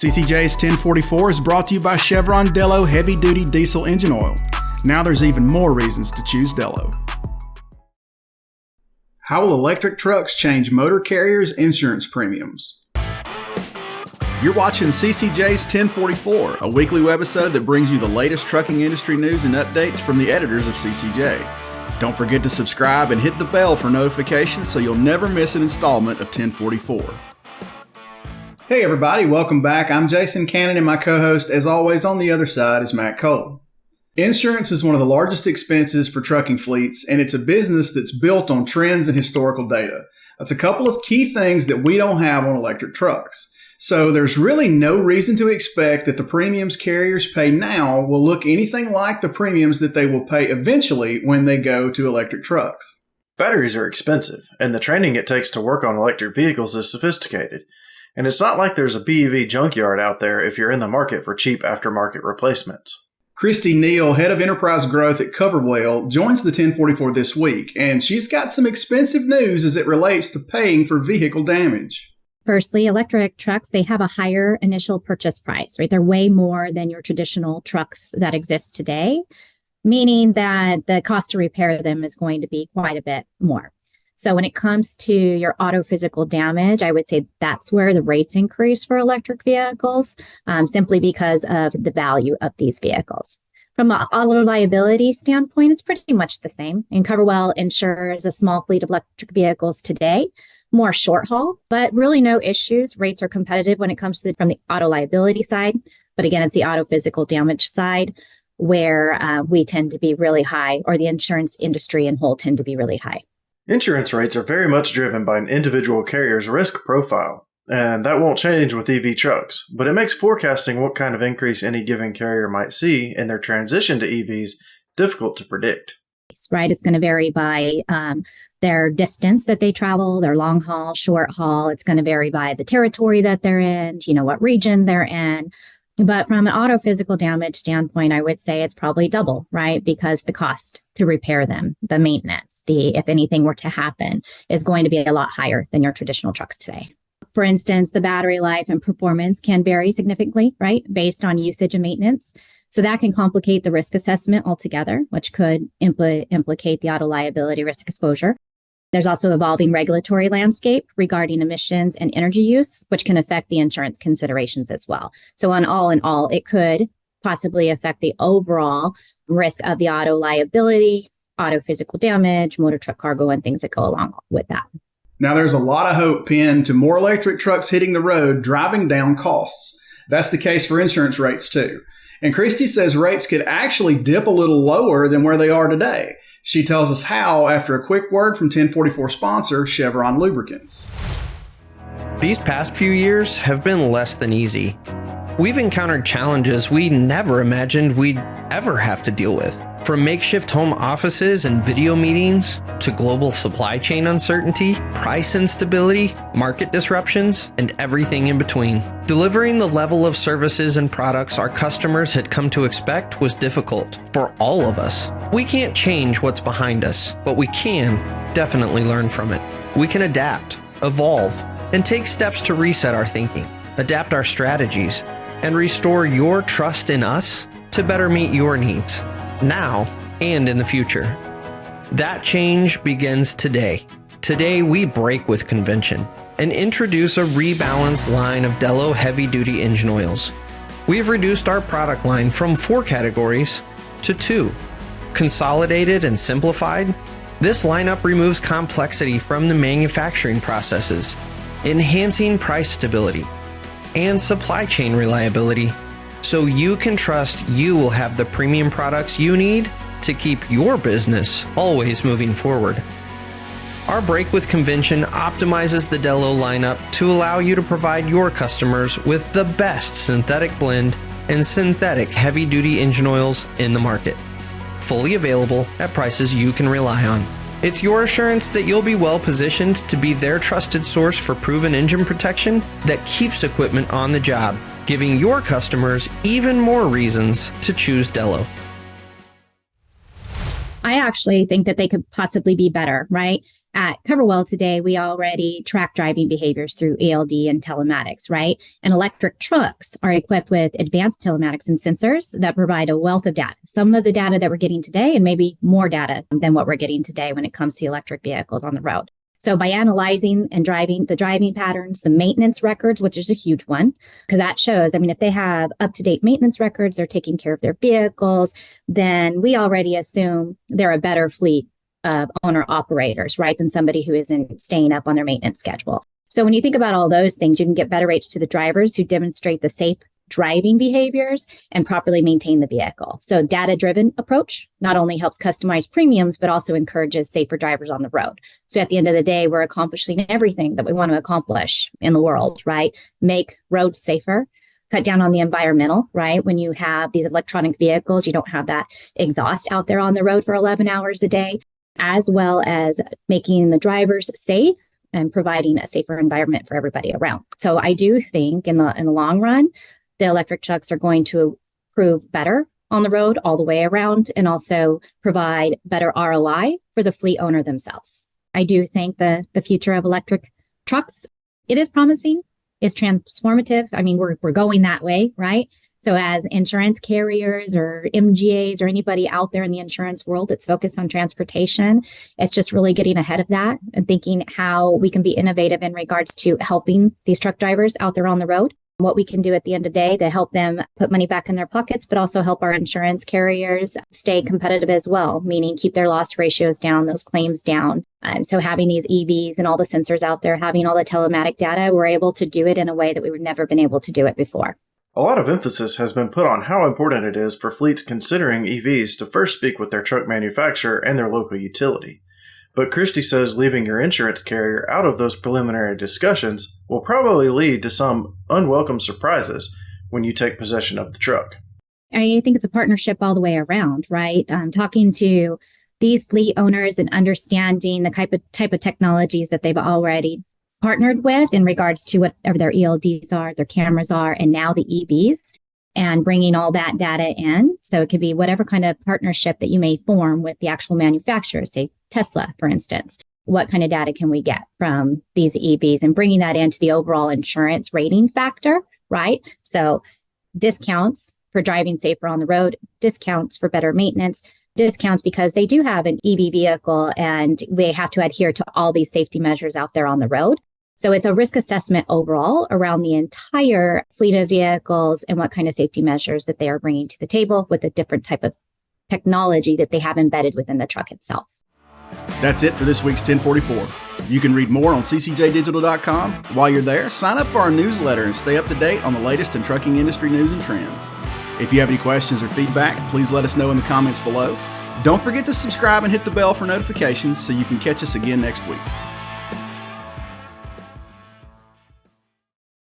CCJ's 1044 is brought to you by Chevron Dello Heavy Duty Diesel Engine Oil. Now there's even more reasons to choose Dello. How will electric trucks change motor carriers' insurance premiums? You're watching CCJ's 1044, a weekly webisode that brings you the latest trucking industry news and updates from the editors of CCJ. Don't forget to subscribe and hit the bell for notifications so you'll never miss an installment of 1044. Hey everybody, welcome back. I'm Jason Cannon and my co-host, as always, on the other side is Matt Cole. Insurance is one of the largest expenses for trucking fleets, and it's a business that's built on trends and historical data. That's a couple of key things that we don't have on electric trucks. So there's really no reason to expect that the premiums carriers pay now will look anything like the premiums that they will pay eventually when they go to electric trucks. Batteries are expensive, and the training it takes to work on electric vehicles is sophisticated. And it's not like there's a BEV junkyard out there if you're in the market for cheap aftermarket replacements. Kristy Neal, head of enterprise growth at CoverWell, joins the 1044 this week, and she's got some expensive news as it relates to paying for vehicle damage. Firstly, electric trucks, they have a higher initial purchase price, right? They're way more than your traditional trucks that exist today, meaning that the cost to repair them is going to be quite a bit more. So when it comes to your auto physical damage, I would say that's where the rates increase for electric vehicles, simply because of the value of these vehicles. From an auto liability standpoint, it's pretty much the same. And CoverWell insures a small fleet of electric vehicles today, more short haul, but really no issues. Rates are competitive when it comes to from the auto liability side. But again, it's the auto physical damage side where we tend to be really high, or the insurance industry in whole tend to be really high. Insurance rates are very much driven by an individual carrier's risk profile, and that won't change with EV trucks, but it makes forecasting what kind of increase any given carrier might see in their transition to EVs difficult to predict. Right, it's going to vary by their distance that they travel, their long haul, short haul. It's going to vary by the territory that they're in, what region they're in. But from an auto physical damage standpoint, I would say it's probably double, right? Because the cost to repair them, the maintenance, if anything were to happen, is going to be a lot higher than your traditional trucks today. For instance, the battery life and performance can vary significantly, right? Based on usage and maintenance. So that can complicate the risk assessment altogether, which could implicate the auto liability risk exposure. There's also evolving regulatory landscape regarding emissions and energy use, which can affect the insurance considerations as well. So in all, it could possibly affect the overall risk of the auto liability, auto physical damage, motor truck cargo, and things that go along with that. Now, there's a lot of hope pinned to more electric trucks hitting the road, driving down costs. That's the case for insurance rates too. And Kristy says rates could actually dip a little lower than where they are today. She tells us how after a quick word from 1044 sponsor Chevron Lubricants. These past few years have been less than easy. We've encountered challenges we never imagined we'd ever have to deal with. From makeshift home offices and video meetings, to global supply chain uncertainty, price instability, market disruptions, and everything in between. Delivering the level of services and products our customers had come to expect was difficult for all of us. We can't change what's behind us, but we can definitely learn from it. We can adapt, evolve, and take steps to reset our thinking, adapt our strategies, and restore your trust in us to better meet your needs, now and in the future. That change begins today. Today we break with convention and introduce a rebalanced line of Dello heavy-duty engine oils. We've reduced our product line from 4 categories to 2. Consolidated and simplified, this lineup removes complexity from the manufacturing processes, enhancing price stability and supply chain reliability, so you can trust you will have the premium products you need to keep your business always moving forward. Our break with convention optimizes the Dello lineup to allow you to provide your customers with the best synthetic blend and synthetic heavy-duty engine oils in the market, fully available at prices you can rely on. It's your assurance that you'll be well positioned to be their trusted source for proven engine protection that keeps equipment on the job, giving your customers even more reasons to choose Dello. I I actually think that they could possibly be better, right? At CoverWell today, we already track driving behaviors through ELD and telematics, right? And electric trucks are equipped with advanced telematics and sensors that provide a wealth of data. Some of the data that we're getting today and maybe more data than what we're getting today when it comes to electric vehicles on the road. So by analyzing and the driving patterns, the maintenance records, which is a huge one, because that shows, if they have up-to-date maintenance records, they're taking care of their vehicles, then we already assume they're a better fleet of owner operators, right, than somebody who isn't staying up on their maintenance schedule. So when you think about all those things, you can get better rates to the drivers who demonstrate the safe driving behaviors and properly maintain the vehicle. So data-driven approach not only helps customize premiums, but also encourages safer drivers on the road. So at the end of the day, we're accomplishing everything that we want to accomplish in the world, right? Make roads safer, cut down on the environmental, right? When you have these electronic vehicles, you don't have that exhaust out there on the road for 11 hours a day, as well as making the drivers safe and providing a safer environment for everybody around. So I do think in the long run, the electric trucks are going to prove better on the road all the way around and also provide better ROI for the fleet owner themselves. I do think the future of electric trucks, it is promising, is transformative. We're going that way, right? So as insurance carriers or MGAs or anybody out there in the insurance world that's focused on transportation, it's just really getting ahead of that and thinking how we can be innovative in regards to helping these truck drivers out there on the road. What we can do at the end of the day to help them put money back in their pockets, but also help our insurance carriers stay competitive as well, meaning keep their loss ratios down, those claims down. So having these EVs and all the sensors out there, having all the telematic data, we're able to do it in a way that we would never been able to do it before. A lot of emphasis has been put on how important it is for fleets considering EVs to first speak with their truck manufacturer and their local utility. But Kristy says leaving your insurance carrier out of those preliminary discussions will probably lead to some unwelcome surprises when you take possession of the truck. I think it's a partnership all the way around, right? Talking to these fleet owners and understanding the type of technologies that they've already partnered with in regards to whatever their ELDs are, their cameras are, and now the EVs, and bringing all that data in. So it could be whatever kind of partnership that you may form with the actual manufacturer, say Tesla, for instance. What kind of data can we get from these EVs and bringing that into the overall insurance rating factor, right? So discounts for driving safer on the road, discounts for better maintenance, discounts because they do have an EV vehicle and they have to adhere to all these safety measures out there on the road. So it's a risk assessment overall around the entire fleet of vehicles and what kind of safety measures that they are bringing to the table with a different type of technology that they have embedded within the truck itself. That's it for this week's 1044. You can read more on ccjdigital.com. While you're there, sign up for our newsletter and stay up to date on the latest in trucking industry news and trends. If you have any questions or feedback, please let us know in the comments below. Don't forget to subscribe and hit the bell for notifications so you can catch us again next week.